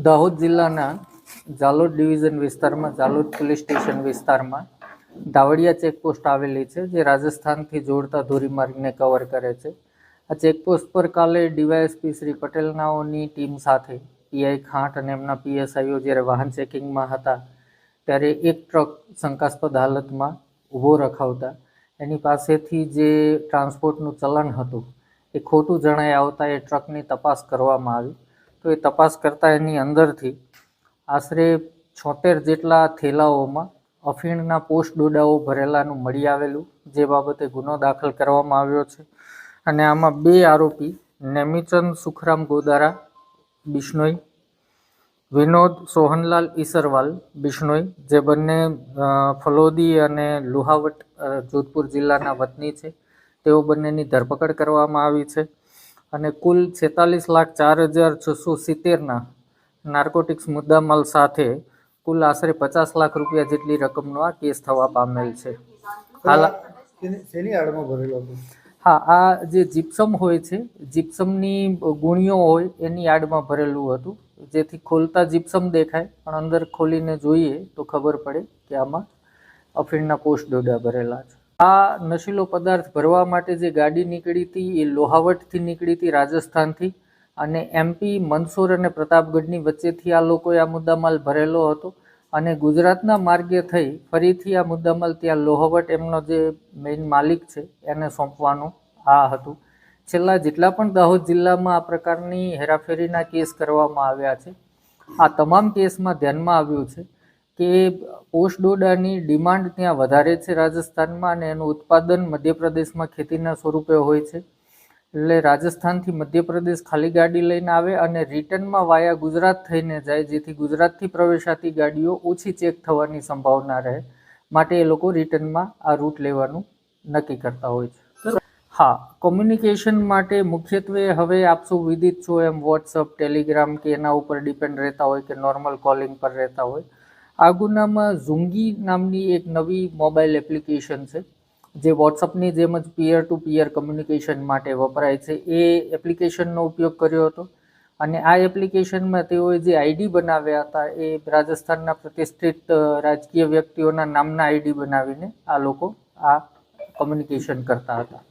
દાહોદ જિલ્લાના ઝાલોદ ડિવિઝન વિસ્તારમાં Jhalod police station વિસ્તારમાં દાવડિયા ચેકપોસ્ટ આવેલી છે, જે રાજસ્થાનથી જોડતા ધોરીમાર્ગને કવર કરે છે. આ ચેકપોસ્ટ પર કાલે ડીવાયએસપી શ્રી પટેલનાઓની ટીમ સાથે પીઆઈ ખાંટ અને એમના પીએસઆઈઓ જ્યારે વાહન ચેકિંગમાં હતા ત્યારે એક ટ્રક શંકાસ્પદ હાલતમાં ઊભો રખાવતા એની પાસેથી જે ટ્રાન્સપોર્ટનું ચલણ હતું એ ખોટું જણાઈ આવતા એ ટ્રકની તપાસ કરવામાં આવી. તો એ તપાસ કરતાં એની અંદરથી આશરે 76 જેટલા થેલાઓમાં અફીણના પોસ્ટ ડોડાઓ ભરેલાનું મળી આવેલું, જે બાબતે ગુનો દાખલ કરવામાં આવ્યો છે. અને આમાં 2 આરોપી નેમિચંદ સુખરામ ગોદારા બિશ્નોઈ, વિનોદ સોહનલાલ ઈસરવાલ બિશ્નોઈ, જે બંને ફલોદી અને લુહાવટ જોધપુર જિલ્લાના વતની છે, તેઓ બંનેની ધરપકડ કરવામાં આવી છે. અને કુલ 46,04,670ના નાર્કોટિક્સ મુદ્દામાલ સાથે કુલ આશરે 50 લાખ રૂપિયા જેટલી રકમનો આ કેસ થવા પામેલ છે. હા, આ જે જીપ્સમ હોય છે, જીપ્સમની ગુણીઓ હોય એની આડમાં ભરેલું હતું, જેથી ખોલતા જીપ્સમ દેખાય પણ અંદર ખોલીને જોઈએ તો ખબર પડે કે આમાં અફીણના પોસ્ટ ડોડા ભરેલા છે. આ નશીલો પદાર્થ ભરવા માટે જે ગાડી નીકળી હતી એ લોહાવટથી નીકળી હતી, રાજસ્થાનથી, અને એમપી મંદસૌર અને પ્રતાપગઢની વચ્ચેથી આ લોકોએ આ મુદ્દામાલ ભરેલો હતો અને ગુજરાતના માર્ગે થઈ ફરીથી આ મુદ્દામાલ ત્યાં લોહાવટ એમનો જે મેઇન માલિક છે એને સોંપવાનું આ હતું. છેલ્લા જેટલા પણ દાહોદ જિલ્લામાં આ પ્રકારની હેરાફેરીના કેસ કરવામાં આવ્યા છે, આ તમામ કેસમાં ધ્યાનમાં આવ્યું છે કે પોસ્ટ ડોડાની ડિમાન્ડ ત્યાં વધારે છે રાજસ્થાનમાં, અને એનું ઉત્પાદન મધ્યપ્રદેશમાં ખેતીના સ્વરૂપે હોય છે. એટલે રાજસ્થાનથી મધ્યપ્રદેશ ખાલી ગાડી લઈને આવે અને રિટર્નમાં વાયા ગુજરાત થઈને જાય, જેથી ગુજરાતથી પ્રવેશાતી ગાડીઓ ઓછી ચેક થવાની સંભાવના રહે, માટે એ લોકો રિટર્નમાં આ રૂટ લેવાનું નક્કી કરતા હોય છે. હા, કોમ્યુનિકેશન માટે મુખ્યત્વે હવે આપ સૌ વિદિત છો એમ વોટ્સઅપ, ટેલિગ્રામ કે એના ઉપર ડિપેન્ડ રહેતા હોય કે નોર્મલ કોલિંગ પર રહેતા હોય. આ ગુનામાં ઝુંગી નામની એક નવી મોબાઈલ એપ્લિકેશન છે, જે વોટ્સઅપની જેમ જ પિયર ટુ પિયર કમ્યુનિકેશન માટે વપરાય છે. એ એપ્લિકેશનનો ઉપયોગ કર્યો હતો અને આ એપ્લિકેશનમાં તેઓએ જે આઈડી બનાવ્યા હતા એ રાજસ્થાનના પ્રતિષ્ઠિત રાજકીય વ્યક્તિઓના નામના આઈડી બનાવીને આ લોકો આ કમ્યુનિકેશન કરતા હતા.